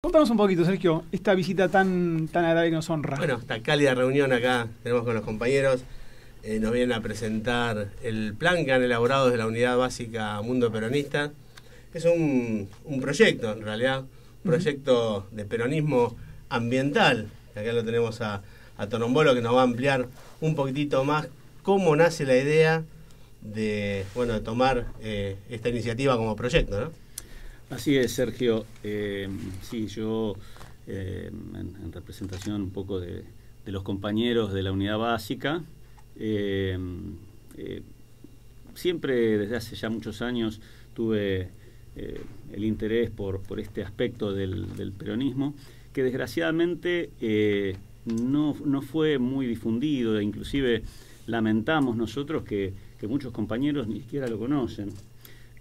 Contanos un poquito, Sergio, esta visita tan agradable que nos honra. Bueno, esta cálida reunión acá tenemos con los compañeros. Nos vienen a presentar el plan que han elaborado desde la Unidad Básica Mundo Peronista. Es un proyecto, en realidad, un proyecto de peronismo ambiental. Acá lo tenemos a Torombolo, que nos va a ampliar un poquitito más cómo nace la idea de tomar esta iniciativa como proyecto, ¿no? Así es, Sergio. Sí, yo, en representación un poco de los compañeros de la Unidad Básica, siempre desde hace ya muchos años tuve el interés por este aspecto del peronismo, que desgraciadamente no fue muy difundido, e inclusive lamentamos nosotros que muchos compañeros ni siquiera lo conocen.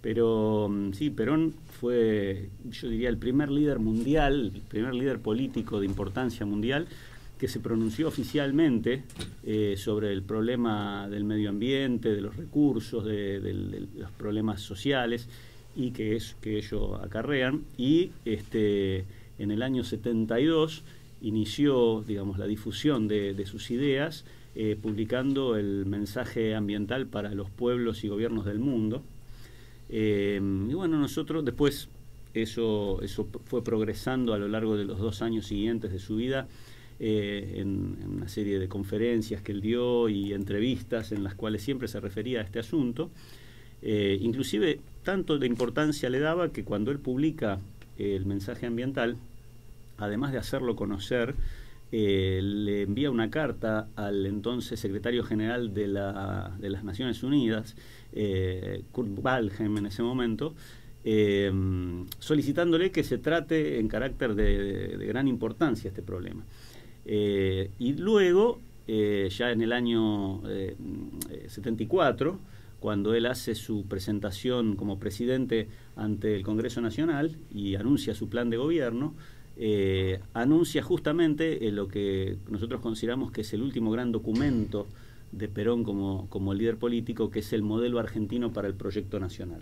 Pero sí, Perón fue, yo diría, el primer líder mundial, el primer líder político de importancia mundial que se pronunció oficialmente sobre el problema del medio ambiente, de los recursos, de los problemas sociales y que ello acarrean. Y en el año 72 inició, digamos, la difusión de sus ideas, publicando el mensaje ambiental para los pueblos y gobiernos del mundo. Y bueno, nosotros después eso fue progresando a lo largo de los 2 años siguientes de su vida, en una serie de conferencias que él dio y entrevistas en las cuales siempre se refería a este asunto. Inclusive tanto de importancia le daba que cuando él publica el mensaje ambiental, además de hacerlo conocer, le envía una carta al entonces secretario general de las Naciones Unidas, Kurt Waldheim, en ese momento, solicitándole que se trate en carácter de gran importancia este problema. Y luego, ya en el año 74, cuando él hace su presentación como presidente ante el Congreso Nacional y anuncia su plan de gobierno, anuncia justamente lo que nosotros consideramos que es el último gran documento de Perón como líder político, que es el modelo argentino para el proyecto nacional.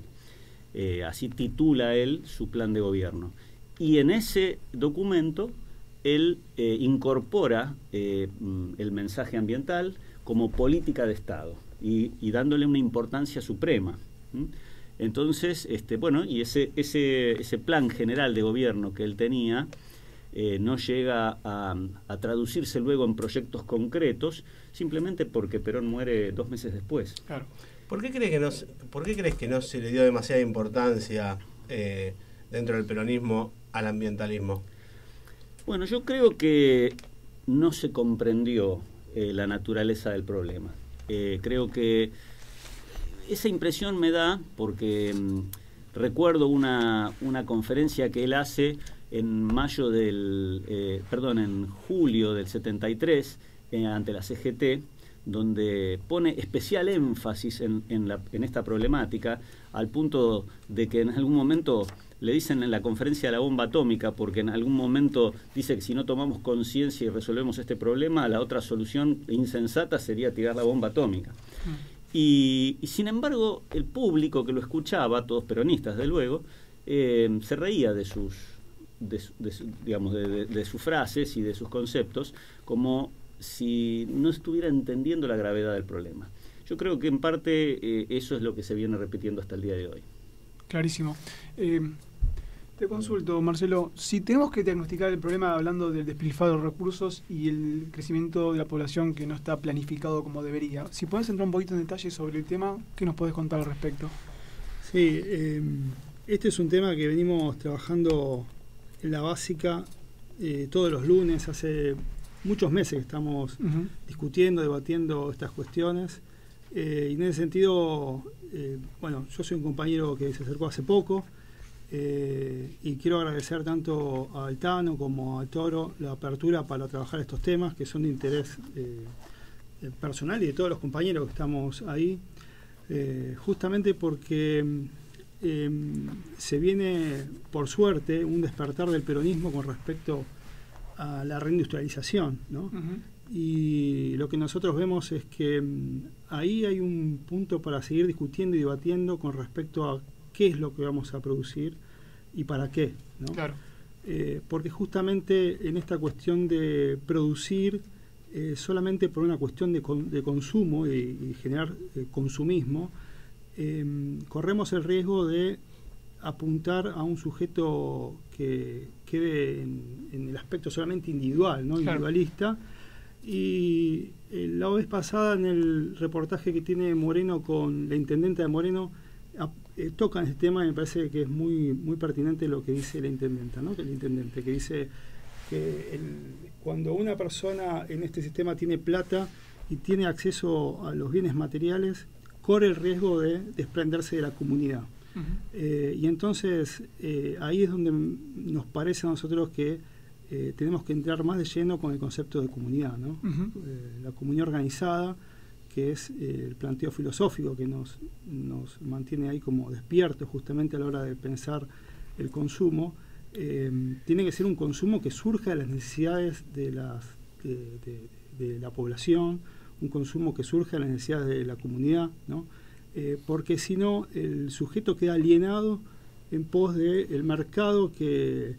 Así titula él su plan de gobierno. Y en ese documento él incorpora el mensaje ambiental como política de Estado y dándole una importancia suprema. Entonces, y ese plan general de gobierno que él tenía no llega a traducirse luego en proyectos concretos, simplemente porque Perón muere 2 meses después. Claro. ¿Por qué crees que no se le dio demasiada importancia dentro del peronismo al ambientalismo? Bueno, yo creo que no se comprendió la naturaleza del problema. Creo que esa impresión me da porque recuerdo una conferencia que él hace en julio del 73 ante la CGT, donde pone especial énfasis en esta problemática, al punto de que en algún momento le dicen en la conferencia de la bomba atómica, porque en algún momento dice que si no tomamos conciencia y resolvemos este problema, la otra solución insensata sería tirar la bomba atómica. Y sin embargo, el público que lo escuchaba, todos peronistas de luego, se reía de sus frases y de sus conceptos, como si no estuviera entendiendo la gravedad del problema. Yo creo que en parte eso es lo que se viene repitiendo hasta el día de hoy. Clarísimo. Te consulto, Marcelo, si tenemos que diagnosticar el problema hablando del despilfarro de recursos y el crecimiento de la población que no está planificado como debería, si podés entrar un poquito en detalle sobre el tema, ¿qué nos podés contar al respecto? Sí, este es un tema que venimos trabajando en la básica todos los lunes. Hace muchos meses que estamos discutiendo, debatiendo estas cuestiones, y en ese sentido, yo soy un compañero que se acercó hace poco, y quiero agradecer tanto a Altano como a Toro la apertura para trabajar estos temas que son de interés personal y de todos los compañeros que estamos ahí, justamente porque se viene, por suerte, un despertar del peronismo con respecto a la reindustrialización, ¿no? Y lo que nosotros vemos es que ahí hay un punto para seguir discutiendo y debatiendo con respecto a qué es lo que vamos a producir y para qué, ¿no? Claro. porque justamente en esta cuestión de producir solamente por una cuestión de consumo y generar consumismo, corremos el riesgo de apuntar a un sujeto que quede en el aspecto solamente individual, ¿no? Individualista. Y la vez pasada, en el reportaje que tiene Moreno con la intendenta de Moreno, tocan este tema y me parece que es muy pertinente lo que dice la intendenta, ¿no? El intendente que dice que cuando una persona en este sistema tiene plata y tiene acceso a los bienes materiales, corre el riesgo de desprenderse de la comunidad. Y entonces ahí es donde nos parece a nosotros que tenemos que entrar más de lleno con el concepto de comunidad, ¿no? La comunidad organizada, que es el planteo filosófico que nos mantiene ahí como despiertos justamente a la hora de pensar el consumo. Tiene que ser un consumo que surja de las necesidades de la población, un consumo que surja de las necesidades de la comunidad, ¿no? Porque si no, el sujeto queda alienado en pos del mercado que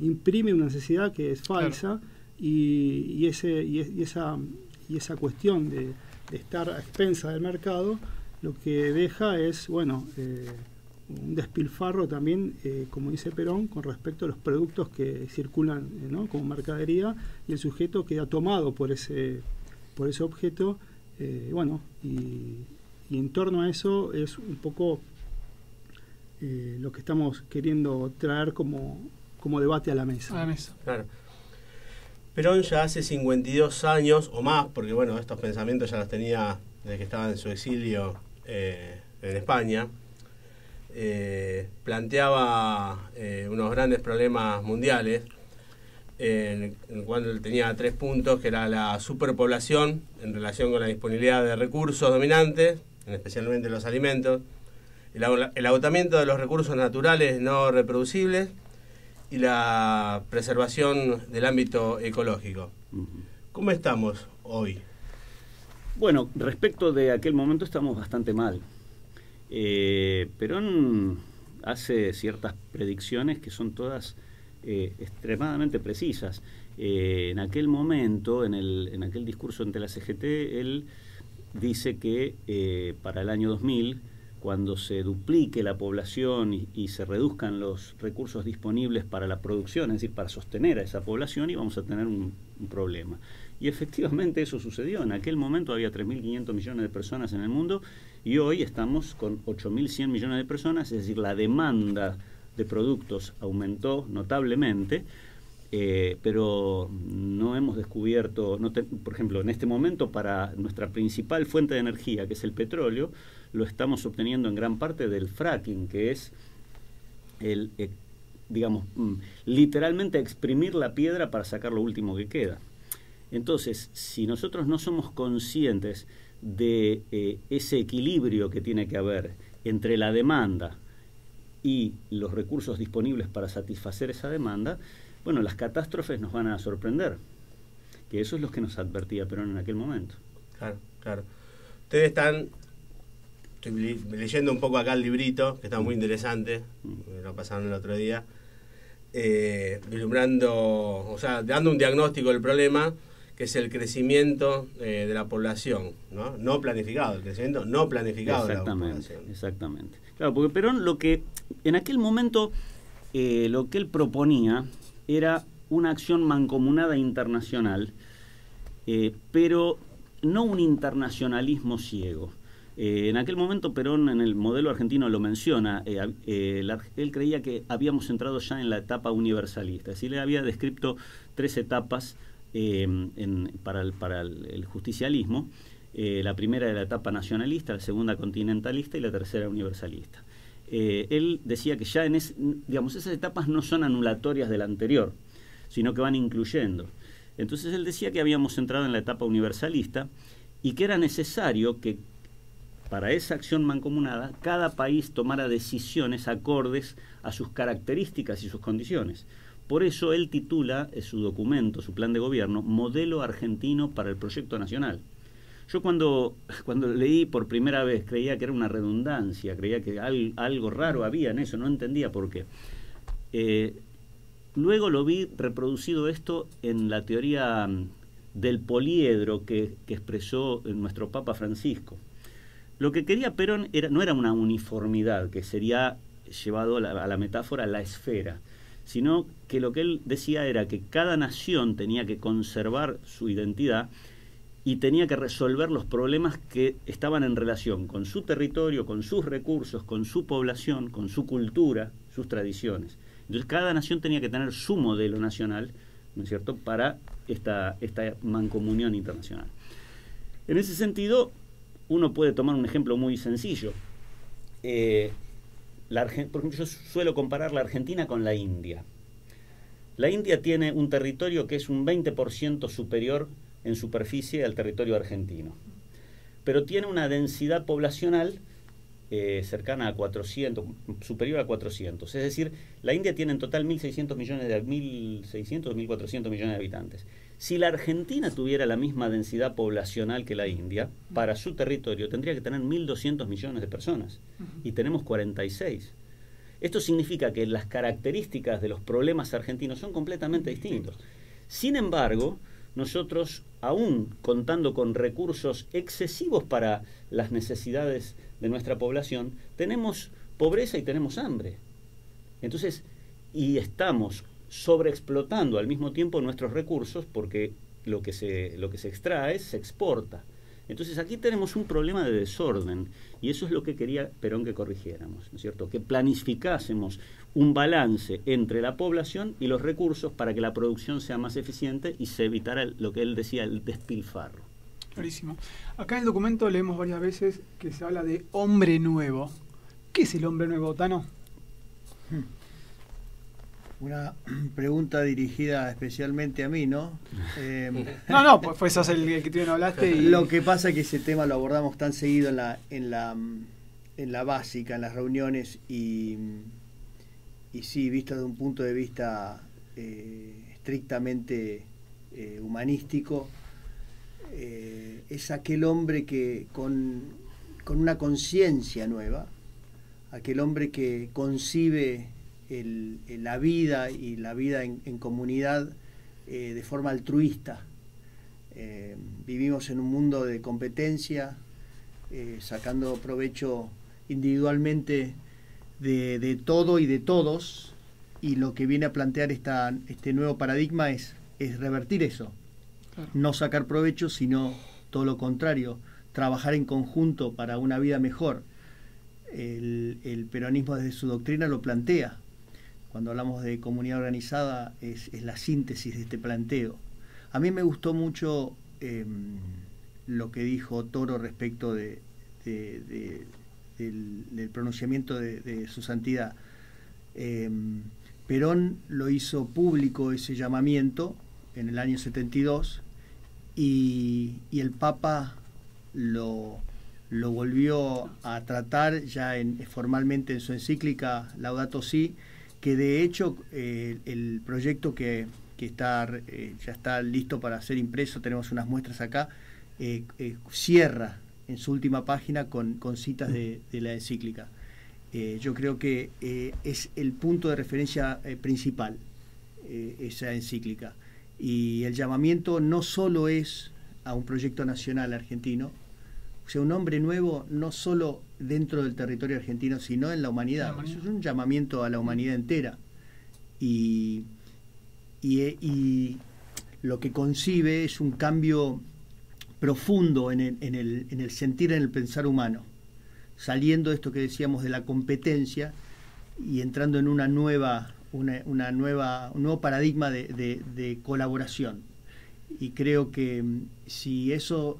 imprime una necesidad que es falsa. Claro. y esa cuestión de estar a expensa del mercado lo que deja es, bueno, un despilfarro también, como dice Perón, con respecto a los productos que circulan, ¿no? como mercadería, y el sujeto queda tomado por ese objeto, bueno, y en torno a eso es un poco lo que estamos queriendo traer como debate a la mesa. A la mesa. Claro. Perón ya hace 52 años o más, porque bueno, estos pensamientos ya los tenía desde que estaba en su exilio en España, planteaba unos grandes problemas mundiales, en el cual él tenía 3 puntos, que era la superpoblación en relación con la disponibilidad de recursos dominantes, especialmente los alimentos, el agotamiento de los recursos naturales no reproducibles y la preservación del ámbito ecológico. ¿Cómo estamos hoy? Bueno, respecto de aquel momento estamos bastante mal. Perón hace ciertas predicciones que son todas extremadamente precisas. En aquel momento, en aquel discurso ante la CGT, él dice que para el año 2000, cuando se duplique la población y se reduzcan los recursos disponibles para la producción, es decir, para sostener a esa población, íbamos a tener un problema. Y efectivamente eso sucedió. En aquel momento había 3.500 millones de personas en el mundo y hoy estamos con 8.100 millones de personas, es decir, la demanda de productos aumentó notablemente, pero no hemos descubierto, por ejemplo, en este momento para nuestra principal fuente de energía, que es el petróleo, lo estamos obteniendo en gran parte del fracking, que es digamos, literalmente exprimir la piedra para sacar lo último que queda. Entonces, si nosotros no somos conscientes de ese equilibrio que tiene que haber entre la demanda y los recursos disponibles para satisfacer esa demanda, bueno, las catástrofes nos van a sorprender, que eso es lo que nos advertía Perón en aquel momento. Claro, claro. Ustedes están, estoy leyendo un poco acá el librito, que está muy interesante, me lo pasaron el otro día, vislumbrando, o sea, dando un diagnóstico del problema, que es el crecimiento de la población, no planificado, el crecimiento no planificado de la población. Exactamente. Claro, porque Perón lo que en aquel momento lo que él proponía era una acción mancomunada internacional, pero no un internacionalismo ciego. En aquel momento Perón, en el modelo argentino lo menciona, él creía que habíamos entrado ya en la etapa universalista, es decir, le había descrito 3 etapas para el justicialismo. La primera era la etapa nacionalista, la segunda continentalista y la tercera universalista. Él decía que ya digamos, esas etapas no son anulatorias de la anterior, sino que van incluyendo. Entonces él decía que habíamos entrado en la etapa universalista y que era necesario que para esa acción mancomunada cada país tomara decisiones acordes a sus características y sus condiciones. Por eso él titula su documento, su plan de gobierno, Modelo Argentino para el Proyecto Nacional. Yo cuando leí por primera vez creía que era una redundancia, creía que algo raro había en eso, no entendía por qué. luego lo vi reproducido esto en la teoría del poliedro que expresó nuestro Papa Francisco. Lo que quería Perón no era una uniformidad, que sería llevado a la metáfora la esfera, sino que lo que él decía era que cada nación tenía que conservar su identidad y tenía que resolver los problemas que estaban en relación con su territorio, con sus recursos, con su población, con su cultura, sus tradiciones. Entonces cada nación tenía que tener su modelo nacional, ¿no es cierto?, para esta mancomunión internacional. En ese sentido, uno puede tomar un ejemplo muy sencillo. Por ejemplo, yo suelo comparar la Argentina con la India. La India tiene un territorio que es un 20% superior en superficie al territorio argentino, pero tiene una densidad poblacional cercana a 400, superior a 400. Es decir, la India tiene en total 1.600 millones de 1.600 o 1.400 millones de habitantes. Si la Argentina tuviera la misma densidad poblacional que la India, para su territorio tendría que tener 1.200 millones de personas, y tenemos 46. Esto significa que las características de los problemas argentinos son completamente distintos. Sin embargo, nosotros, aún contando con recursos excesivos para las necesidades de nuestra población, tenemos pobreza y tenemos hambre. Entonces, y estamos sobreexplotando al mismo tiempo nuestros recursos, porque lo que se extrae se exporta. Entonces aquí tenemos un problema de desorden, y eso es lo que quería Perón que corrigiéramos, ¿no es cierto? Que planificásemos un balance entre la población y los recursos para que la producción sea más eficiente y se evitara lo que él decía, el despilfarro. Clarísimo. Acá en el documento leemos varias veces que se habla de hombre nuevo. ¿Qué es el hombre nuevo, Tano? Una pregunta dirigida especialmente a mí, ¿no? No, pues sos el que tú no hablaste. Y... Lo que pasa es que ese tema lo abordamos tan seguido en la básica, en las reuniones, y sí, visto desde un punto de vista estrictamente humanístico, es aquel hombre que con una conciencia nueva, aquel hombre que concibe la vida y la vida en comunidad de forma altruista. Vivimos en un mundo de competencia, sacando provecho individualmente de todo y de todos, y lo que viene a plantear este nuevo paradigma es revertir eso. Claro. No sacar provecho, sino todo lo contrario, trabajar en conjunto para una vida mejor. El peronismo desde su doctrina lo plantea. Cuando hablamos de comunidad organizada es la síntesis de este planteo. A mí me gustó mucho lo que dijo Toro respecto del pronunciamiento de su santidad. Perón lo hizo público ese llamamiento en el año 72 y el Papa lo volvió a tratar ya formalmente en su encíclica Laudato Si, que de hecho el proyecto que ya está listo para ser impreso, tenemos unas muestras acá, cierra en su última página con citas de la encíclica. Yo creo que es el punto de referencia principal, esa encíclica. Y el llamamiento no solo es a un proyecto nacional argentino, o sea, un hombre nuevo no solo dentro del territorio argentino, sino en la humanidad. Eso es un llamamiento a la humanidad entera. Y lo que concibe es un cambio profundo en el sentir, en el pensar humano, saliendo de esto que decíamos de la competencia y entrando en un nuevo paradigma de colaboración. Y creo que si eso,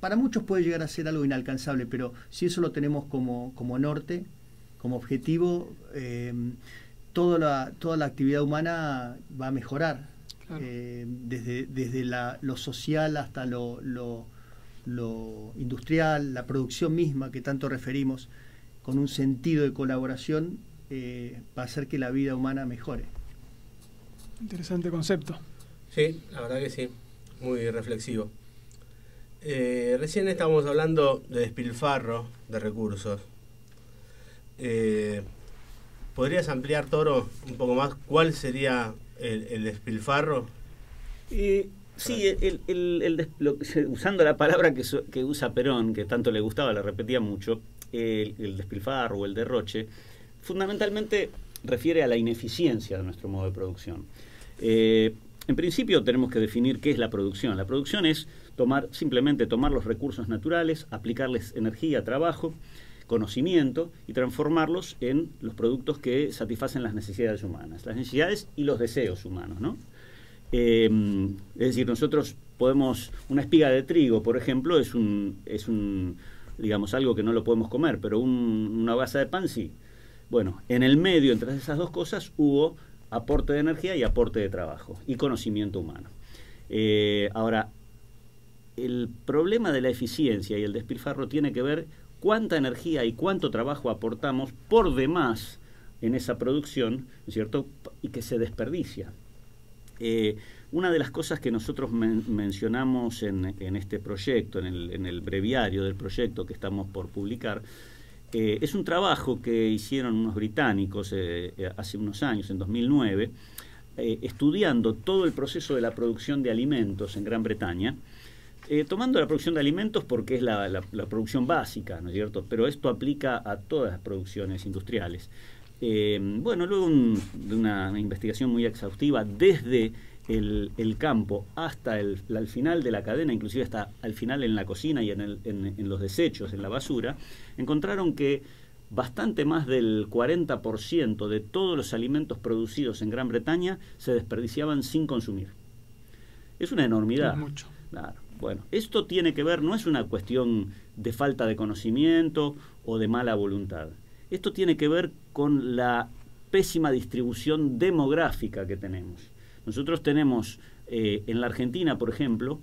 para muchos puede llegar a ser algo inalcanzable, pero si eso lo tenemos como norte, como objetivo, toda la actividad humana va a mejorar. Claro. Desde lo social hasta lo industrial, la producción misma que tanto referimos, con un sentido de colaboración, va a hacer que la vida humana mejore. Interesante concepto. Sí, la verdad que sí, muy reflexivo. Recién estábamos hablando de despilfarro de recursos. ¿Podrías ampliar, Toro, un poco más cuál sería el despilfarro? Sí, usando la palabra que usa Perón, que tanto le gustaba, la repetía mucho, el despilfarro o el derroche, fundamentalmente refiere a la ineficiencia de nuestro modo de producción. En principio tenemos que definir qué es la producción. La producción es simplemente tomar los recursos naturales, aplicarles energía, trabajo, conocimiento y transformarlos en los productos que satisfacen las necesidades humanas, las necesidades y los deseos humanos, ¿no? Es decir, nosotros podemos, una espiga de trigo, por ejemplo, es digamos, algo que no lo podemos comer, pero una hogaza de pan sí. Bueno, en el medio, entre esas dos cosas, hubo aporte de energía y aporte de trabajo y conocimiento humano. Ahora, el problema de la eficiencia y el despilfarro tiene que ver cuánta energía y cuánto trabajo aportamos por demás en esa producción, ¿no es cierto?, y que se desperdicia. Una de las cosas que nosotros mencionamos en este proyecto, en el breviario del proyecto que estamos por publicar, es un trabajo que hicieron unos británicos hace unos años, en 2009, estudiando todo el proceso de la producción de alimentos en Gran Bretaña, tomando la producción de alimentos porque es la producción básica, ¿no es cierto? Pero esto aplica a todas las producciones industriales. Bueno, luego de una investigación muy exhaustiva desde el campo hasta al final de la cadena, inclusive hasta al final en la cocina y en los desechos, en la basura, encontraron que bastante más del 40% de todos los alimentos producidos en Gran Bretaña se desperdiciaban sin consumir. Es una enormidad. Es mucho. Claro. Bueno, esto tiene que ver, no es una cuestión de falta de conocimiento o de mala voluntad. Esto tiene que ver con la pésima distribución demográfica que tenemos. Nosotros tenemos, en la Argentina, por ejemplo,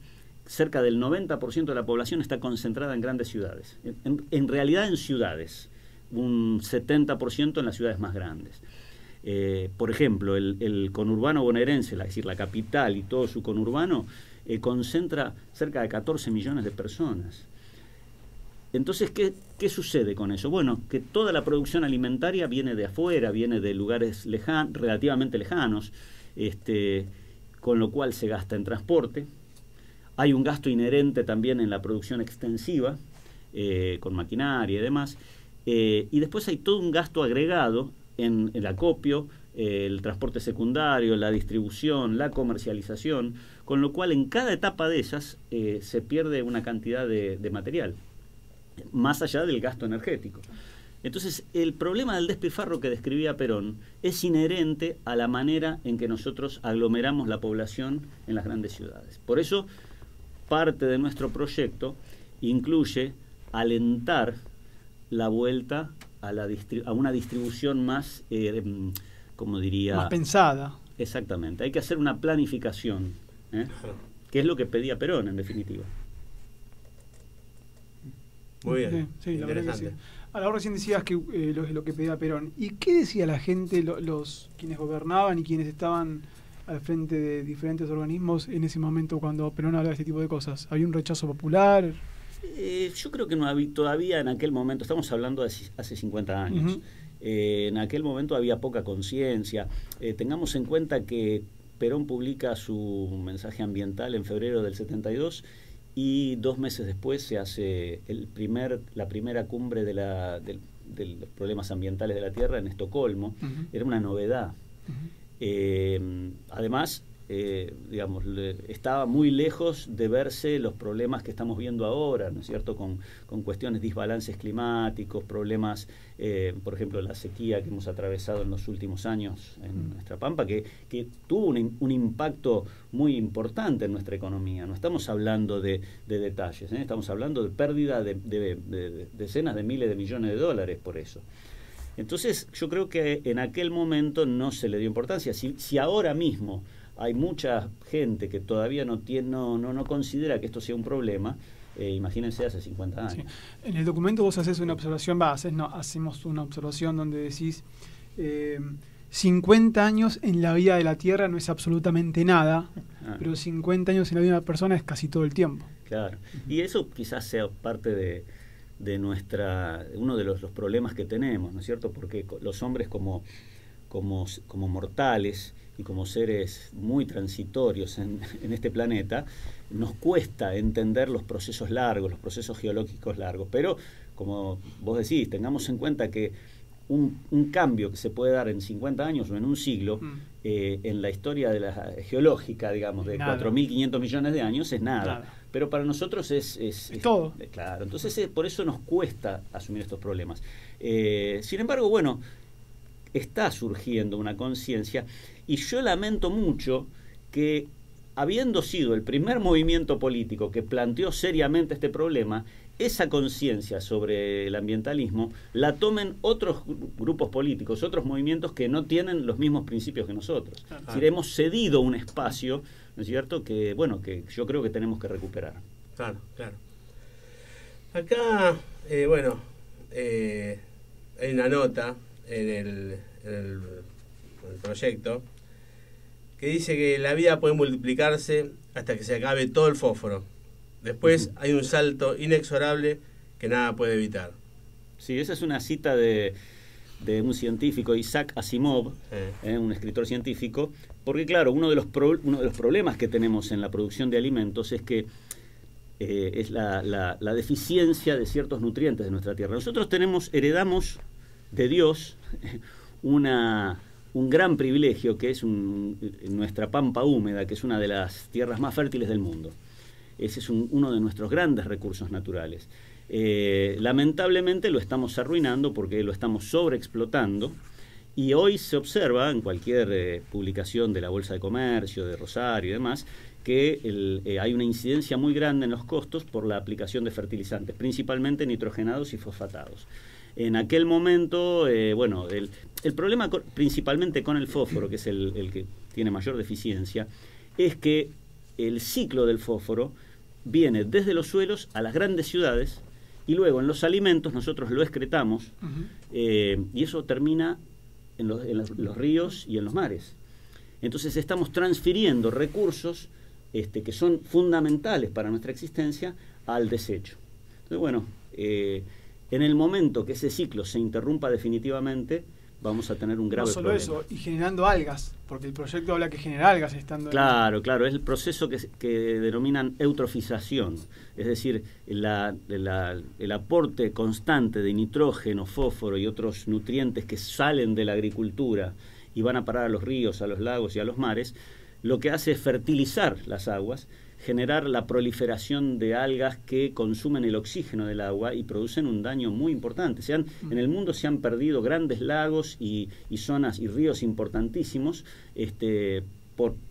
cerca del 90% de la población está concentrada en grandes ciudades. En realidad en ciudades, un 70% en las ciudades más grandes. Por ejemplo, el conurbano bonaerense, es decir, la capital y todo su conurbano, concentra cerca de 14 millones de personas. Entonces, ¿qué sucede con eso? Bueno, que toda la producción alimentaria viene de afuera, viene de lugares relativamente lejanos, con lo cual se gasta en transporte. Hay un gasto inherente también en la producción extensiva, con maquinaria y demás. Y después hay todo un gasto agregado en el acopio, el transporte secundario, la distribución, la comercialización, con lo cual en cada etapa de esas se pierde una cantidad de material, más allá del gasto energético. Entonces, el problema del despilfarro que describía Perón es inherente a la manera en que nosotros aglomeramos la población en las grandes ciudades. Por eso, parte de nuestro proyecto incluye alentar la vuelta a una distribución más, como diría... Más pensada. Exactamente. Hay que hacer una planificación, que es lo que pedía Perón, en definitiva. Muy bien, sí, interesante. La verdad que sí. Ahora recién decías que lo que pedía Perón. ¿Y qué decía la gente, quienes gobernaban y quienes estaban al frente de diferentes organismos en ese momento cuando Perón hablaba de este tipo de cosas? ¿Había un rechazo popular? Yo creo que no había todavía en aquel momento, estamos hablando de hace 50 años, uh-huh. En aquel momento había poca conciencia. Tengamos en cuenta que Perón publica su mensaje ambiental en febrero del 72 y 2 meses después se hace la primera cumbre de los problemas ambientales de la Tierra en Estocolmo. Uh-huh. Era una novedad. Uh-huh. Además, digamos, estaba muy lejos de verse los problemas que estamos viendo ahora, ¿no es cierto?, con cuestiones de desbalances climáticos, problemas, por ejemplo, la sequía que hemos atravesado en los últimos años en nuestra Pampa, que tuvo un impacto muy importante en nuestra economía. No estamos hablando de detalles, estamos hablando de pérdida de decenas de miles de millones de dólares por eso. Entonces, yo creo que en aquel momento no se le dio importancia. Si ahora mismo hay mucha gente que todavía no considera que esto sea un problema, imagínense hace 50 años. Sí. En el documento vos haces una observación, hacemos una observación donde decís 50 años en la vida de la Tierra no es absolutamente nada, pero 50 años en la vida de una persona es casi todo el tiempo. Claro, y eso quizás sea parte uno de los problemas que tenemos, ¿no es cierto? Porque los hombres como mortales y como seres muy transitorios en este planeta, nos cuesta entender los procesos largos, los procesos geológicos largos. Pero, como vos decís, tengamos en cuenta que un cambio que se puede dar en 50 años o en un siglo, en la historia de la geológica, digamos, de 4.500 millones de años, es nada. Pero para nosotros es todo. Claro, entonces por eso nos cuesta asumir estos problemas. Sin embargo, bueno, está surgiendo una conciencia, y yo lamento mucho que, habiendo sido el primer movimiento político que planteó seriamente este problema, esa conciencia sobre el ambientalismo la tomen otros grupos políticos, otros movimientos que no tienen los mismos principios que nosotros. Es decir, hemos cedido un espacio, ¿no es cierto?, que yo creo que tenemos que recuperar. Claro. Acá, hay una nota en el proyecto que dice que la vida puede multiplicarse hasta que se acabe todo el fósforo. Después hay un salto inexorable que nada puede evitar. Sí, esa es una cita de un científico, Isaac Asimov, un escritor científico, porque claro, uno de los problemas que tenemos en la producción de alimentos es que es la deficiencia de ciertos nutrientes de nuestra tierra. Nosotros heredamos de Dios un gran privilegio, que es nuestra pampa húmeda, que es una de las tierras más fértiles del mundo. Ese es uno de nuestros grandes recursos naturales. Lamentablemente lo estamos arruinando porque lo estamos sobreexplotando, y hoy se observa en cualquier publicación de la Bolsa de Comercio, de Rosario y demás, que hay una incidencia muy grande en los costos por la aplicación de fertilizantes, principalmente nitrogenados y fosfatados. En aquel momento, el problema principalmente con el fósforo, que es el que tiene mayor deficiencia, es que el ciclo del fósforo viene desde los suelos a las grandes ciudades, y luego en los alimentos nosotros lo excretamos, y eso termina en los ríos y en los mares. Entonces estamos transfiriendo recursos que son fundamentales para nuestra existencia al desecho. Entonces, en el momento que ese ciclo se interrumpa definitivamente, vamos a tener un grave problema. No solo eso, y generando algas, porque el proyecto habla que genera algas estando... Claro, es el proceso que denominan eutrofización, es decir, el aporte constante de nitrógeno, fósforo y otros nutrientes que salen de la agricultura y van a parar a los ríos, a los lagos y a los mares, lo que hace es fertilizar las aguas, generar la proliferación de algas que consumen el oxígeno del agua y producen un daño muy importante. En el mundo se han perdido grandes lagos y zonas y ríos importantísimos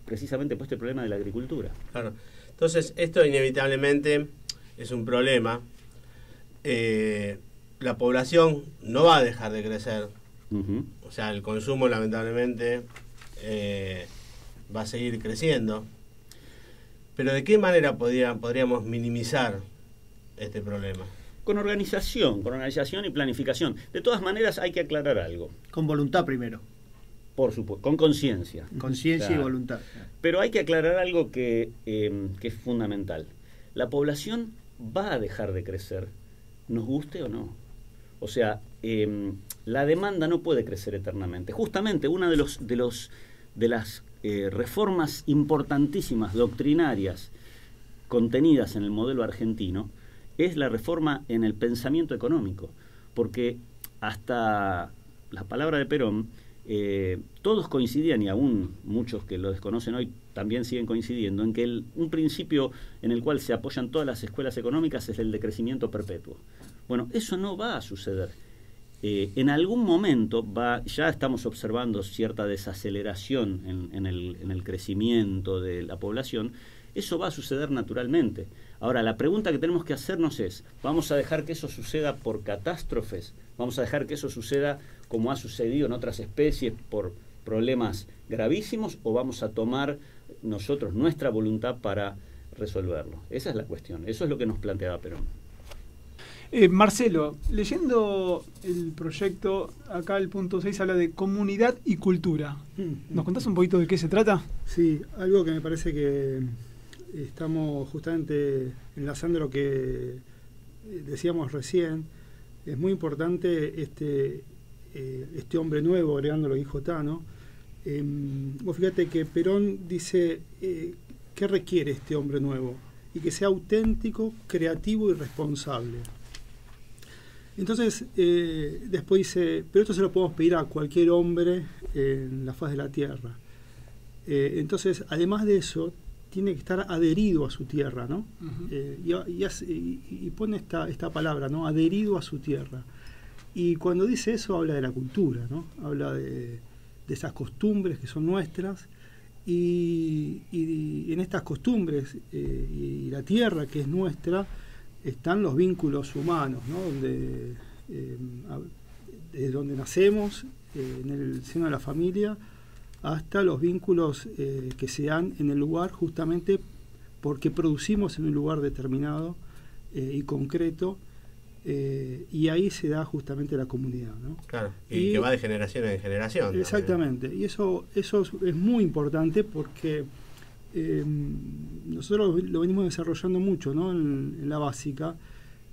precisamente por este problema de la agricultura. Claro. Entonces, esto inevitablemente es un problema. La población no va a dejar de crecer. O sea, el consumo lamentablemente va a seguir creciendo. Pero ¿de qué manera podríamos minimizar este problema? Con organización y planificación. De todas maneras, hay que aclarar algo. Con voluntad primero. Por supuesto, con conciencia. Conciencia y voluntad. Pero hay que aclarar algo que es fundamental. La población va a dejar de crecer, nos guste o no. O sea, la demanda no puede crecer eternamente. Justamente una de las reformas importantísimas, doctrinarias, contenidas en el modelo argentino, es la reforma en el pensamiento económico, porque hasta la palabra de Perón, todos coincidían, y aún muchos que lo desconocen hoy también siguen coincidiendo, en que un principio en el cual se apoyan todas las escuelas económicas es el de crecimiento perpetuo. Bueno, eso no va a suceder. En algún momento ya estamos observando cierta desaceleración en el crecimiento de la población. Eso va a suceder naturalmente. Ahora, la pregunta que tenemos que hacernos es, ¿vamos a dejar que eso suceda por catástrofes? ¿Vamos a dejar que eso suceda como ha sucedido en otras especies por problemas gravísimos? ¿O vamos a tomar nosotros nuestra voluntad para resolverlo? Esa es la cuestión. Eso es lo que nos planteaba Perón. Marcelo, leyendo el proyecto, acá el punto 6 habla de comunidad y cultura. ¿Nos contás un poquito de qué se trata? Sí, algo que me parece que estamos justamente enlazando lo que decíamos recién, es muy importante este hombre nuevo, agregando lo que dijo Tano. Vos fíjate que Perón dice, ¿qué requiere este hombre nuevo? Y que sea auténtico, creativo y responsable. Entonces, después dice, pero esto se lo podemos pedir a cualquier hombre en la faz de la tierra. Entonces, además de eso, tiene que estar adherido a su tierra, ¿no? Y pone esta palabra, ¿no? Adherido a su tierra. Y cuando dice eso, habla de la cultura, ¿no? Habla de esas costumbres que son nuestras. Y en estas costumbres y la tierra que es nuestra, están los vínculos humanos, ¿no? Desde donde nacemos, en el seno de la familia, hasta los vínculos que se dan en el lugar, justamente porque producimos en un lugar determinado y concreto, y ahí se da justamente la comunidad, ¿no? Claro, y que va de generación en generación. Exactamente, y eso es muy importante porque nosotros lo venimos desarrollando mucho, ¿no? en la básica,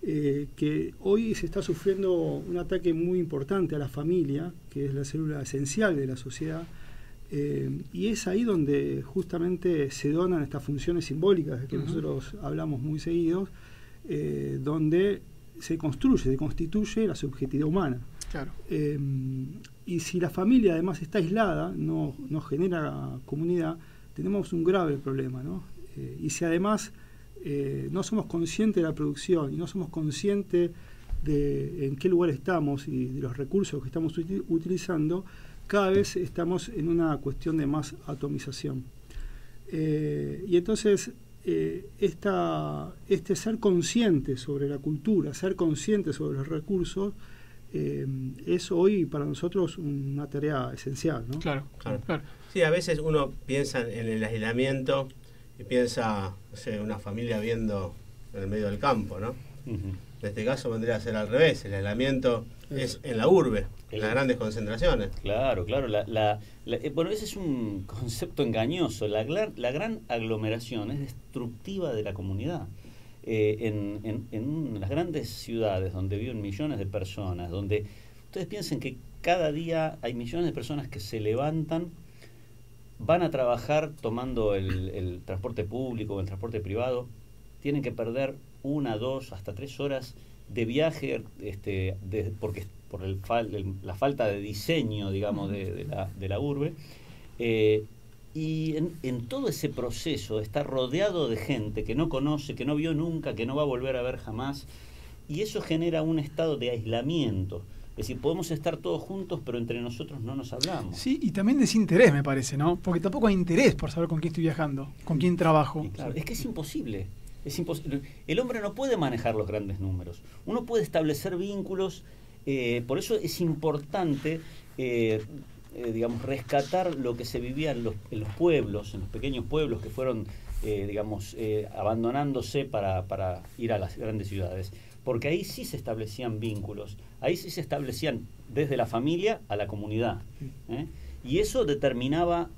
que hoy se está sufriendo un ataque muy importante a la familia, que es la célula esencial de la sociedad, y es ahí donde justamente se donan estas funciones simbólicas de que nosotros hablamos muy seguidos, donde se constituye la subjetividad humana. Claro. Y si la familia además está aislada, no genera comunidad, tenemos un grave problema, ¿no? Y si además no somos conscientes de la producción y no somos conscientes de en qué lugar estamos y de los recursos que estamos utilizando, cada vez estamos en una cuestión de más atomización. Y entonces este ser consciente sobre la cultura, ser consciente sobre los recursos, es hoy para nosotros una tarea esencial, ¿no? Claro. Sí, a veces uno piensa en el aislamiento y piensa, no sé, una familia viviendo en el medio del campo, ¿no? En este caso vendría a ser al revés, el aislamiento es en la urbe, en las grandes concentraciones. Claro. Bueno, ese es un concepto engañoso. La gran aglomeración es destructiva de la comunidad. En las grandes ciudades donde viven millones de personas, donde ustedes piensen que cada día hay millones de personas que se levantan, van a trabajar tomando el transporte público o el transporte privado, tienen que perder 1, 2, hasta 3 horas de viaje porque por la falta de diseño, digamos, de la urbe, y en todo ese proceso está rodeado de gente que no conoce, que no vio nunca, que no va a volver a ver jamás, y eso genera un estado de aislamiento. Es decir, podemos estar todos juntos, pero entre nosotros no nos hablamos. Sí, y también desinterés, me parece, ¿no? Porque tampoco hay interés por saber con quién estoy viajando, con quién trabajo. Claro, es que es imposible. El hombre no puede manejar los grandes números. Uno puede establecer vínculos, por eso es importante, digamos, rescatar lo que se vivía en los pueblos, en los pequeños pueblos que fueron, abandonándose para ir a las grandes ciudades. Porque ahí sí se establecían vínculos, ahí sí se establecían desde la familia a la comunidad. Y eso determinaba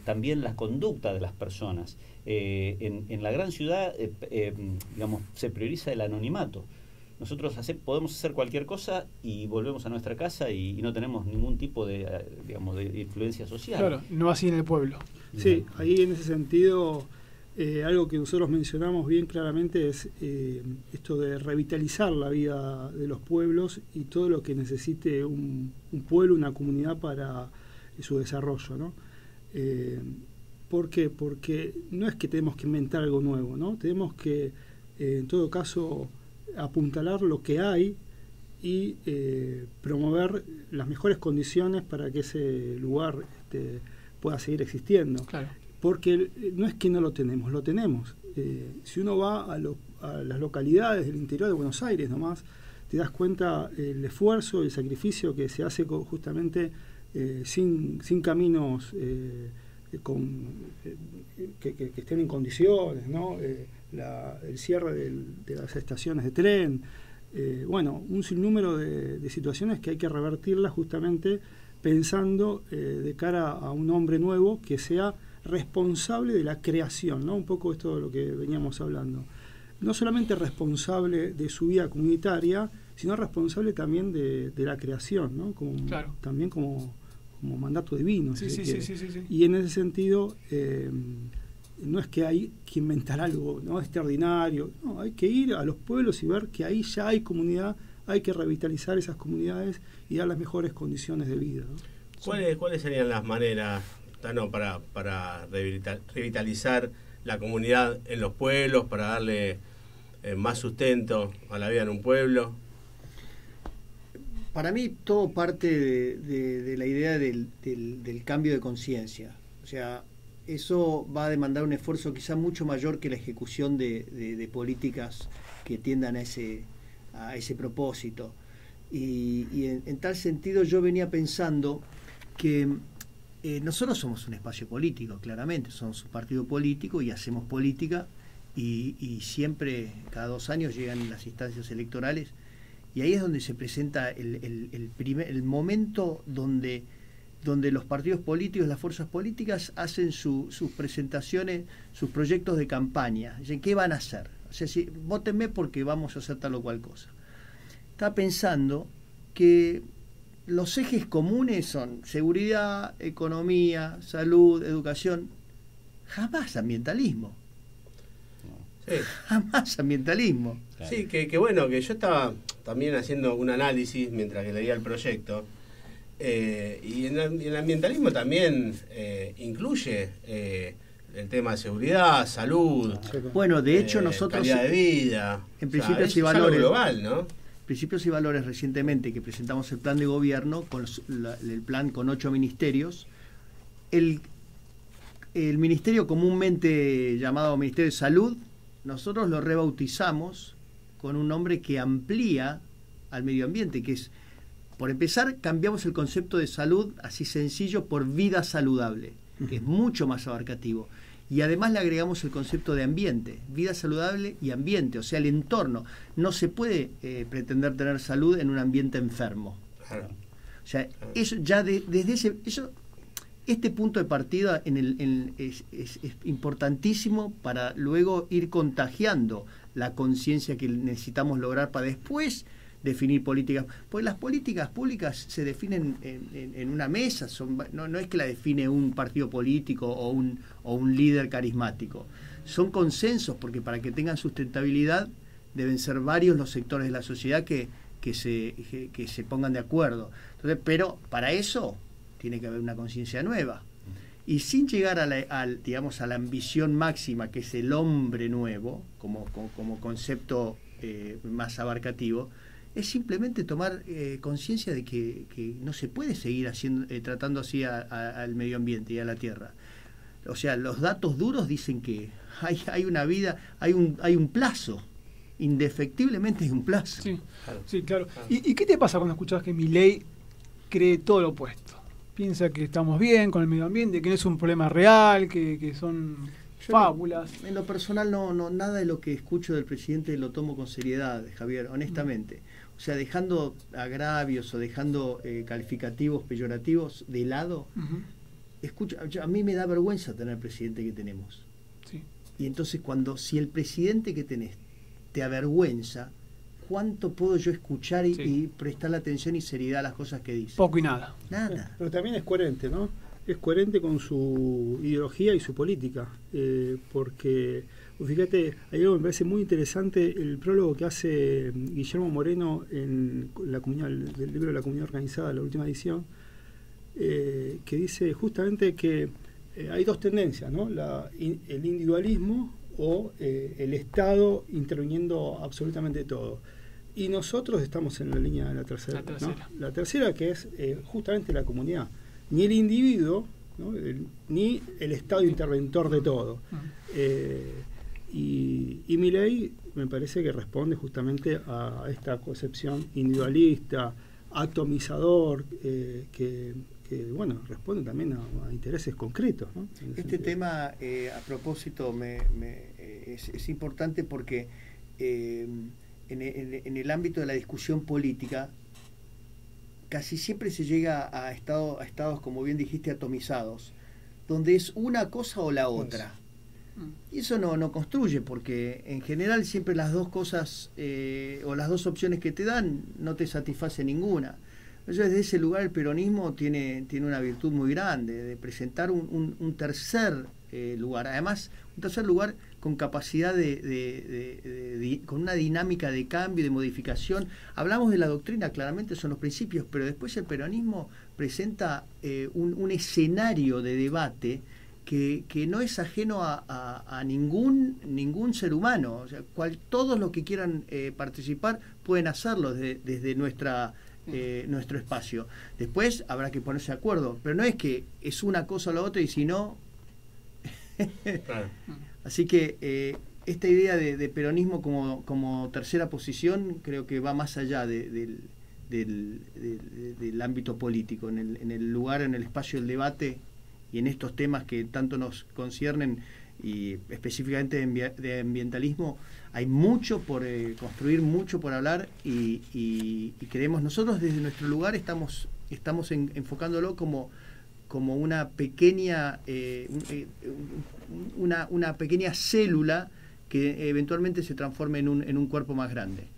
también la conducta de las personas. En la gran ciudad, digamos, se prioriza el anonimato. Nosotros podemos hacer cualquier cosa y volvemos a nuestra casa y no tenemos ningún tipo de, digamos, de influencia social. Claro, no así en el pueblo. Sí, ahí en ese sentido, algo que nosotros mencionamos bien claramente es esto de revitalizar la vida de los pueblos y todo lo que necesite un pueblo, una comunidad para su desarrollo, ¿no? ¿Por qué? Porque no es que tenemos que inventar algo nuevo, ¿no? Tenemos que, en todo caso, apuntalar lo que hay y promover las mejores condiciones para que ese lugar pueda seguir existiendo. Claro. Porque no es que no lo tenemos, lo tenemos. Si uno va a las localidades del interior de Buenos Aires nomás, te das cuenta el esfuerzo, el sacrificio que se hace justamente sin caminos que estén en condiciones, ¿no? El cierre de las estaciones de tren, bueno, un sinnúmero de situaciones que hay que revertirlas justamente pensando de cara a un hombre nuevo que sea responsable de la creación, ¿no? Un poco esto de lo que veníamos hablando. no solamente responsable de su vida comunitaria, sino responsable también de la creación, ¿no? Claro. También como mandato divino. Sí. Y en ese sentido, no es que hay que inventar algo, ¿no?, extraordinario. No, hay que ir a los pueblos y ver que ahí ya hay comunidad, hay que revitalizar esas comunidades y dar las mejores condiciones de vida, ¿no? ¿Cuáles serían las maneras, Tano, para revitalizar la comunidad en los pueblos, para darle más sustento a la vida en un pueblo? Para mí todo parte de la idea del cambio de conciencia. O sea, eso va a demandar un esfuerzo quizá mucho mayor que la ejecución de políticas que tiendan a ese propósito. Y en tal sentido yo venía pensando que nosotros somos un espacio político, claramente, somos un partido político y hacemos política, y siempre, cada 2 años llegan las instancias electorales, y ahí es donde se presenta el momento donde los partidos políticos, las fuerzas políticas hacen sus presentaciones, sus proyectos de campaña. Dicen, ¿qué van a hacer? O sea, vótenme porque vamos a hacer tal o cual cosa. Está pensando que los ejes comunes son seguridad, economía, salud, educación, jamás ambientalismo. Sí. Jamás ambientalismo. Sí, que bueno, que yo estaba también haciendo un análisis mientras que leía el proyecto, y en el ambientalismo también incluye el tema de seguridad, salud, bueno, de hecho nosotros calidad de vida, en principios y valores global, ¿no? Principios y valores, recientemente que presentamos el plan de gobierno, con el plan con 8 ministerios, el ministerio comúnmente llamado Ministerio de Salud, nosotros lo rebautizamos con un nombre que amplía al medio ambiente, que es, por empezar, cambiamos el concepto de salud, así sencillo, por vida saludable, que es mucho más abarcativo. Y además le agregamos el concepto de ambiente, vida saludable y ambiente, o sea, el entorno. No se puede pretender tener salud en un ambiente enfermo. Claro. O sea, eso ya desde este punto de partida es importantísimo para luego ir contagiando la conciencia que necesitamos lograr para después definir políticas. Porque las políticas públicas se definen en una mesa, no es que la define un partido político o un líder carismático. Son consensos, porque para que tengan sustentabilidad deben ser varios los sectores de la sociedad que se pongan de acuerdo. Entonces, pero para eso tiene que haber una conciencia nueva. Y sin llegar a la ambición máxima, que es el hombre nuevo, como concepto más abarcativo, es simplemente tomar conciencia de que no se puede seguir tratando así al medio ambiente y a la tierra. O sea, los datos duros dicen que hay una vida, hay un plazo, indefectiblemente hay un plazo. Sí, claro. ¿Y qué te pasa cuando escuchas que Milei cree todo lo opuesto? Piensa que estamos bien con el medio ambiente, que no es un problema real, que son fábulas. En lo personal, no nada de lo que escucho del presidente lo tomo con seriedad, Javier, honestamente. O sea, dejando agravios o dejando calificativos peyorativos de lado, a mí me da vergüenza tener el presidente que tenemos. Sí. Y entonces si el presidente que tenés te avergüenza, ¿cuánto puedo yo escuchar y prestarle atención y seriedad a las cosas que dice? Poco y nada. Nada. Pero también es coherente, ¿no? Es coherente con su ideología y su política, porque fíjate, hay algo que me parece muy interesante, el prólogo que hace Guillermo Moreno en la comunidad, del libro de la Comunidad Organizada, la última edición, que dice justamente que hay dos tendencias, ¿no? El individualismo o el Estado interviniendo absolutamente todo. Y nosotros estamos en la línea de la tercera. ¿No? La tercera, que es justamente la comunidad. Ni el individuo, ¿no? Ni el Estado interventor de todo. Y Milei me parece que responde justamente a esta concepción individualista, atomizador, que responde también a intereses concretos, ¿no? Este tema, a propósito, es importante porque en el ámbito de la discusión política casi siempre se llega a estados, como bien dijiste, atomizados, donde es una cosa o la otra. Y eso no construye, porque en general siempre las dos cosas o las dos opciones que te dan no te satisface ninguna. Entonces, desde ese lugar el peronismo tiene una virtud muy grande de presentar un tercer lugar, además un tercer lugar con capacidad con una dinámica de cambio y de modificación. Hablamos de la doctrina, claramente son los principios, pero después el peronismo presenta un escenario de debate que no es ajeno a ningún ser humano. O sea, todos los que quieran participar pueden hacerlo desde nuestro espacio. Después habrá que ponerse de acuerdo, pero no es que es una cosa o la otra y si no... Claro. Así que esta idea de peronismo como tercera posición creo que va más allá del ámbito político, en el lugar, en el espacio del debate y en estos temas que tanto nos conciernen, y específicamente de ambientalismo. Hay mucho por construir, mucho por hablar, y creemos, nosotros desde nuestro lugar estamos enfocándolo como una pequeña una pequeña célula que eventualmente se transforme en un cuerpo más grande.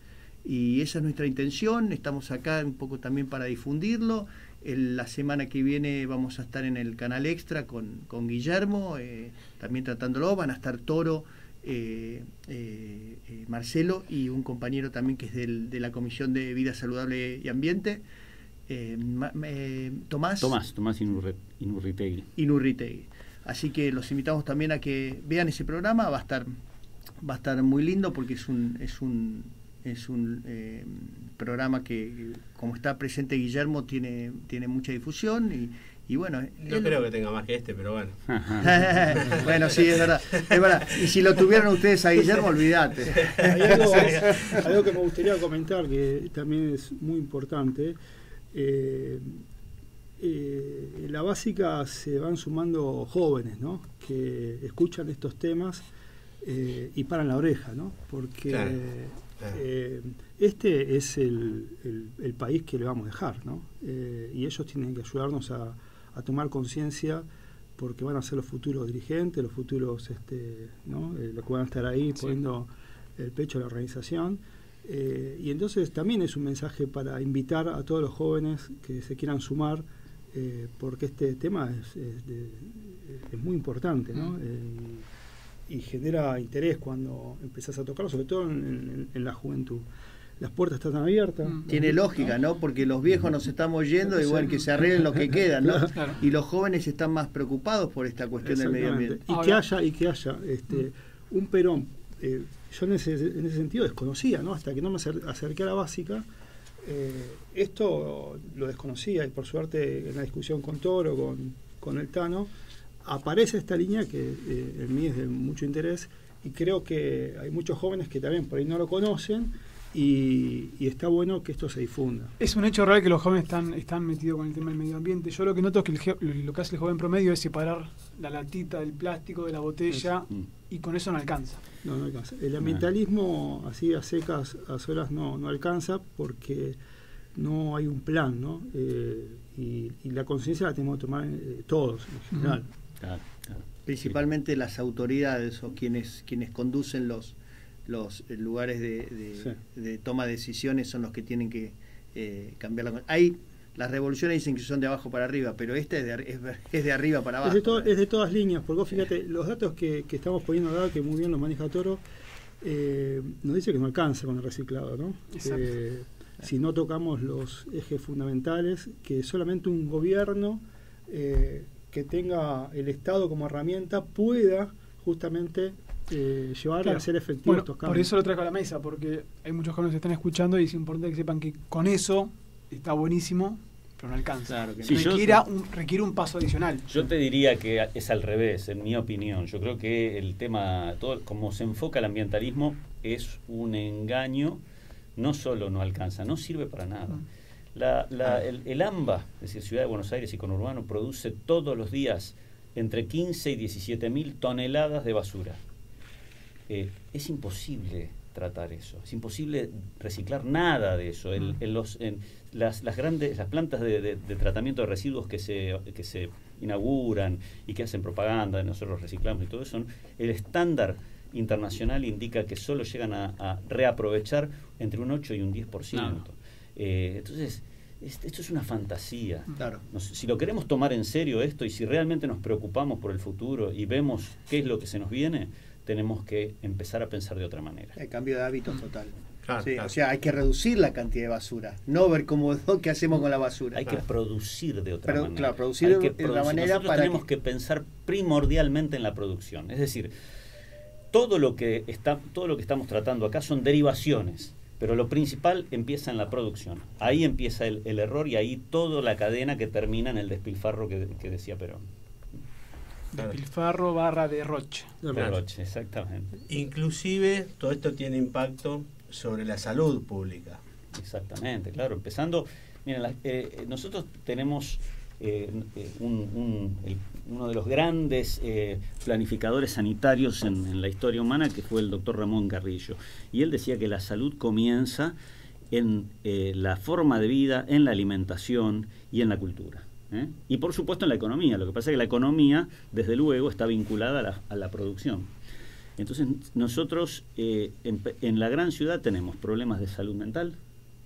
Y esa es nuestra intención. Estamos acá un poco también para difundirlo. La semana que viene vamos a estar en el Canal Extra con Guillermo, también tratándolo. Van a estar Toro, Marcelo y un compañero también que es de la Comisión de Vida Saludable y Ambiente, Tomás Inurritegui. Así que los invitamos también a que vean ese programa. Va a estar muy lindo porque es un programa que, como está presente Guillermo, tiene mucha difusión y bueno. No creo que tenga más que pero bueno. Bueno, sí, es verdad. Y si lo tuvieran ustedes a Guillermo, olvídate. Hay algo que me gustaría comentar que también es muy importante. En la básica se van sumando jóvenes, ¿no?, que escuchan estos temas y paran la oreja, ¿no? Porque claro. Este es el país que le vamos a dejar, ¿no? Y ellos tienen que ayudarnos a tomar conciencia, porque van a ser los futuros dirigentes, los futuros, ¿no?, los que van a estar ahí poniendo el pecho a la organización. Y entonces también es un mensaje para invitar a todos los jóvenes que se quieran sumar, porque este tema es muy importante, ¿no? Y genera interés cuando empezás a tocarlo, sobre todo en la juventud. Las puertas están abiertas. Tiene lógica, ¿no? Porque los viejos nos estamos yendo, igual que se arreglen los que quedan, ¿no? Claro. Y los jóvenes están más preocupados por esta cuestión del medio ambiente. Y que haya un Perón. Yo en ese sentido desconocía, ¿no? Hasta que no me acerqué a la básica, esto lo desconocía, y por suerte en la discusión con Toro, con el Tano, aparece esta línea que en mí es de mucho interés, y creo que hay muchos jóvenes que también por ahí no lo conocen, y está bueno que esto se difunda. Es un hecho real que los jóvenes están metidos con el tema del medio ambiente. Yo lo que noto es que lo que hace el joven promedio es separar la latita del plástico de la botella, y con eso no alcanza. No alcanza. El ambientalismo así a secas, a solas, no alcanza, porque no hay un plan, ¿no? Y la conciencia la tenemos que tomar todos en general. Claro. Principalmente las autoridades o quienes conducen los lugares de toma de decisiones son los que tienen que cambiar la... Las revoluciones dicen que son de abajo para arriba, pero esta es de arriba para abajo. Es de todas líneas, porque vos fíjate, los datos que estamos poniendo acá, que muy bien los maneja Toro, nos dice que no alcanza con el reciclado, ¿no? Si no tocamos los ejes fundamentales, que solamente un gobierno que tenga el Estado como herramienta pueda justamente llevar a ser efectivos estos cambios. Por eso lo traigo a la mesa, porque hay muchos jóvenes que están escuchando y es importante que sepan que con eso está buenísimo, pero no alcanza. Claro que requiere un paso adicional. Yo te diría que es al revés, en mi opinión. Yo creo que el tema, todo como se enfoca el ambientalismo, es un engaño. No solo no alcanza, no sirve para nada. El AMBA, es decir, Ciudad de Buenos Aires y Conurbano, produce todos los días entre 15 y 17.000 toneladas de basura. Es imposible tratar eso, es imposible reciclar nada de eso. Las plantas de tratamiento de residuos que se inauguran y que hacen propaganda, nosotros reciclamos y todo eso, el estándar internacional indica que solo llegan a reaprovechar entre un 8 y un 10%. No. Entonces, esto es una fantasía. Claro. Si lo queremos tomar en serio esto y si realmente nos preocupamos por el futuro y vemos qué es lo que se nos viene, tenemos que empezar a pensar de otra manera. El cambio de hábitos total. Claro, sí, claro. O sea, hay que reducir la cantidad de basura, no ver qué hacemos con la basura. Hay que producir de otra manera. Claro, producir de otra manera. Nosotros tenemos que pensar primordialmente en la producción. Es decir, todo lo que estamos tratando acá son derivaciones, pero lo principal empieza en la producción. Ahí empieza el error y ahí toda la cadena que termina en el despilfarro que decía Perón. Despilfarro / derroche. Derroche, exactamente. Inclusive todo esto tiene impacto sobre la salud pública. Exactamente, claro. Empezando, miren, nosotros tenemos uno de los grandes planificadores sanitarios en la historia humana, que fue el doctor Ramón Carrillo. Y él decía que la salud comienza en la forma de vida, en la alimentación y en la cultura. Y por supuesto en la economía. Lo que pasa es que la economía, desde luego, está vinculada a la producción. Entonces nosotros en la gran ciudad tenemos problemas de salud mental,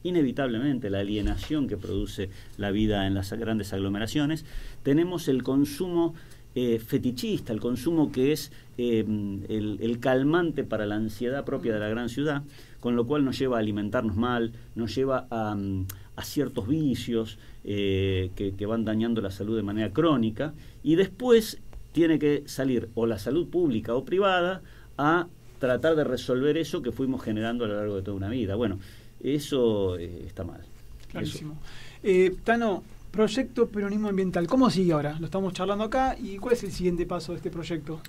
inevitablemente la alienación que produce la vida en las grandes aglomeraciones. Tenemos el consumo fetichista, el consumo que es el calmante para la ansiedad propia de la gran ciudad, con lo cual nos lleva a alimentarnos mal, nos lleva a ciertos vicios que van dañando la salud de manera crónica, y después tiene que salir o la salud pública o privada a tratar de resolver eso que fuimos generando a lo largo de toda una vida. Bueno, eso está mal. Clarísimo. Tano, proyecto Peronismo Ambiental, ¿cómo sigue ahora? Lo estamos charlando acá, ¿y cuál es el siguiente paso de este proyecto?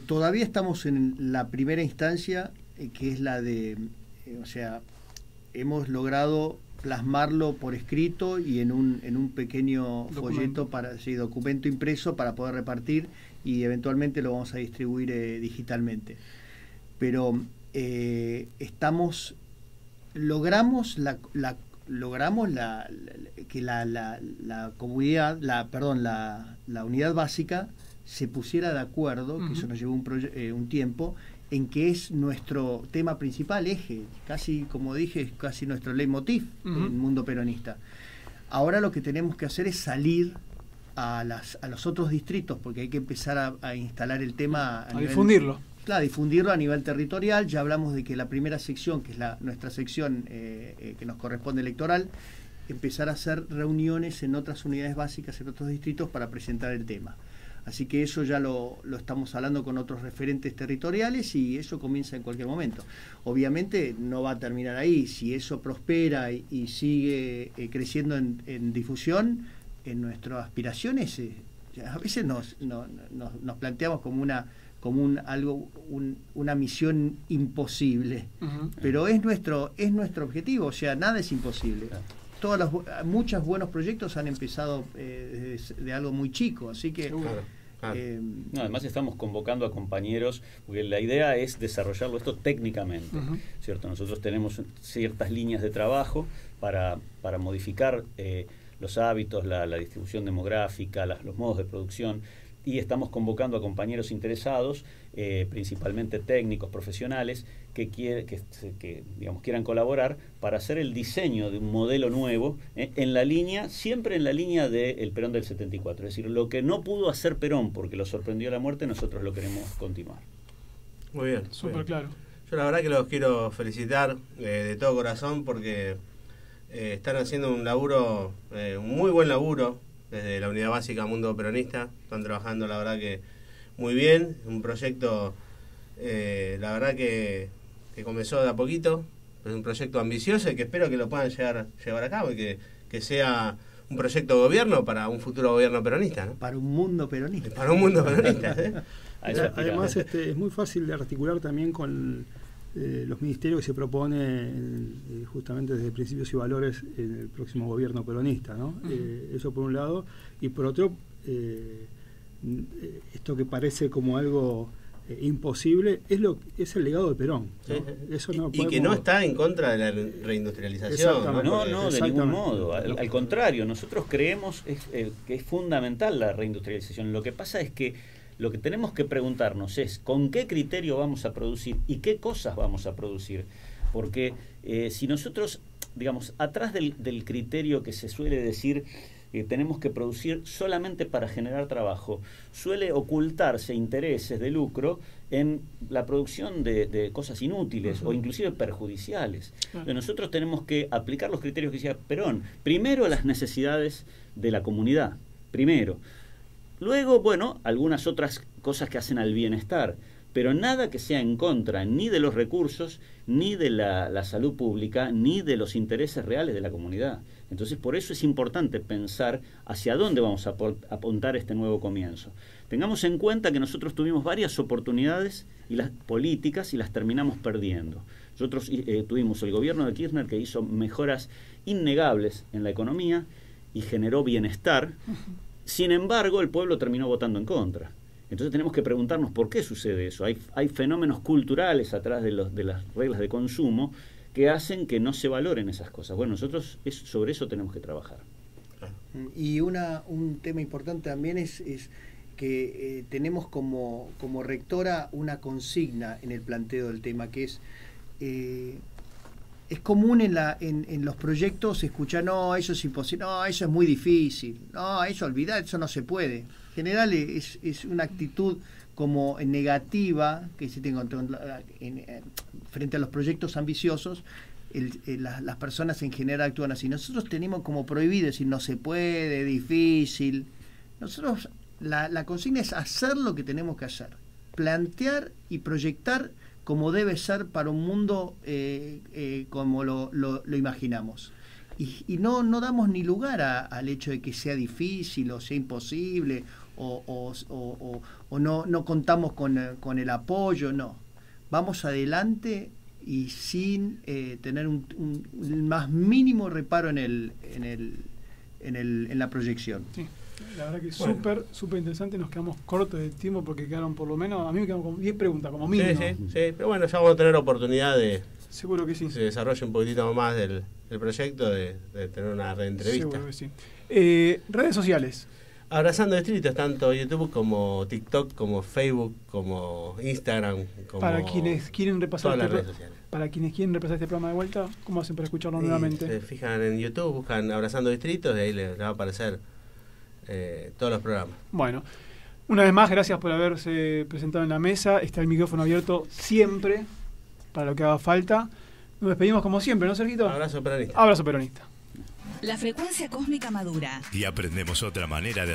Todavía estamos en la primera instancia, que es la de, o sea, hemos logrado plasmarlo por escrito y en un pequeño folleto, documento impreso para poder repartir, y eventualmente lo vamos a distribuir digitalmente. Pero logramos que la comunidad, la unidad básica se pusiera de acuerdo, que eso nos llevó un tiempo, en que es nuestro tema principal, eje, casi, como dije, es casi nuestro leitmotiv en el mundo peronista. Ahora lo que tenemos que hacer es salir a los otros distritos, porque hay que empezar a instalar el tema a difundirlo. Claro, difundirlo a nivel territorial. Ya hablamos de que la primera sección, que es nuestra sección que nos corresponde electoral, empezar a hacer reuniones en otras unidades básicas, en otros distritos, para presentar el tema. Así que eso ya lo estamos hablando con otros referentes territoriales, y eso comienza en cualquier momento. Obviamente no va a terminar ahí. Si eso prospera y sigue creciendo en difusión, en nuestras aspiraciones, a veces nos planteamos como una misión imposible, pero es nuestro objetivo. O sea, nada es imposible. Muchos buenos proyectos han empezado de algo muy chico, así que además estamos convocando a compañeros, porque la idea es desarrollarlo esto técnicamente, ¿cierto? Nosotros tenemos ciertas líneas de trabajo para modificar los hábitos, la distribución demográfica, los modos de producción, y estamos convocando a compañeros interesados, principalmente técnicos, profesionales, que quieran colaborar para hacer el diseño de un modelo nuevo, siempre en la línea del Perón del 74. Es decir, lo que no pudo hacer Perón porque lo sorprendió la muerte, nosotros lo queremos continuar. Muy bien. Súper claro. Yo la verdad que los quiero felicitar de todo corazón, porque están haciendo un laburo, un muy buen laburo, desde la Unidad Básica Mundo Peronista. Están trabajando, la verdad, que muy bien. Un proyecto, la verdad, que comenzó de a poquito. Es un proyecto ambicioso y que espero que lo puedan llevar a cabo, y que sea un proyecto de gobierno para un futuro gobierno peronista, ¿no? Para un mundo peronista. Para un mundo peronista, Además, es muy fácil de articular también con los ministerios que se proponen justamente desde Principios y Valores en el próximo gobierno peronista, ¿no? Eso por un lado, y por otro, esto que parece como algo imposible, es el legado de Perón, ¿no? Eso no y que no está en contra de la reindustrialización. No, de ningún modo. Al contrario, nosotros creemos que es fundamental la reindustrialización. Lo que pasa es que lo que tenemos que preguntarnos es con qué criterio vamos a producir y qué cosas vamos a producir. Porque si nosotros, digamos, atrás del criterio que se suele decir tenemos que producir solamente para generar trabajo, suele ocultarse intereses de lucro en la producción de cosas inútiles o inclusive perjudiciales. Entonces nosotros tenemos que aplicar los criterios que decía Perón, primero a las necesidades de la comunidad, primero. Luego, bueno, algunas otras cosas que hacen al bienestar, pero nada que sea en contra ni de los recursos, ni de la salud pública, ni de los intereses reales de la comunidad. Entonces, por eso es importante pensar hacia dónde vamos a apuntar este nuevo comienzo. Tengamos en cuenta que nosotros tuvimos varias oportunidades y las políticas y las terminamos perdiendo. Nosotros tuvimos el gobierno de Kirchner que hizo mejoras innegables en la economía y generó bienestar. Sin embargo, el pueblo terminó votando en contra. Entonces tenemos que preguntarnos por qué sucede eso. Hay fenómenos culturales atrás de las reglas de consumo que hacen que no se valoren esas cosas. Bueno, nosotros sobre eso tenemos que trabajar. Y un tema importante también es que tenemos como rectora una consigna en el planteo del tema, que es común en los proyectos escuchar, no, eso es imposible, no, eso es muy difícil, no, eso olvidar, eso no se puede. En general es una actitud como negativa que se tiene frente a los proyectos ambiciosos. Las personas en general actúan así. Nosotros tenemos como prohibido decir no se puede, difícil. Nosotros la consigna es hacer lo que tenemos que hacer, plantear y proyectar como debe ser para un mundo como lo imaginamos. Y no damos ni lugar al hecho de que sea difícil o sea imposible o no contamos con el apoyo, no. Vamos adelante y sin tener el más mínimo reparo en la proyección. Sí. La verdad que es súper interesante. Nos quedamos cortos de tiempo porque quedaron por lo menos, a mí me quedan como 10 preguntas, como mínimo. Sí, pero bueno, ya vamos a tener oportunidad de seguro que sí. Se desarrolle un poquitito más del proyecto, de tener una entrevista. Seguro que sí. Redes sociales. Abrazando Distritos, tanto YouTube como TikTok, como Facebook, como Instagram, como para quienes quieren repasar todas las redes sociales. Para quienes quieren repasar este programa de vuelta, ¿cómo hacen para escucharlo nuevamente? Se fijan en YouTube, buscan Abrazando Distritos y ahí les va a aparecer todos los programas. Bueno, una vez más, gracias por haberse presentado en la mesa. Está el micrófono abierto siempre para lo que haga falta. Nos despedimos como siempre, ¿no, Sergito? Abrazo peronista. Abrazo peronista. La frecuencia cósmica madura. Y aprendemos otra manera de hacer.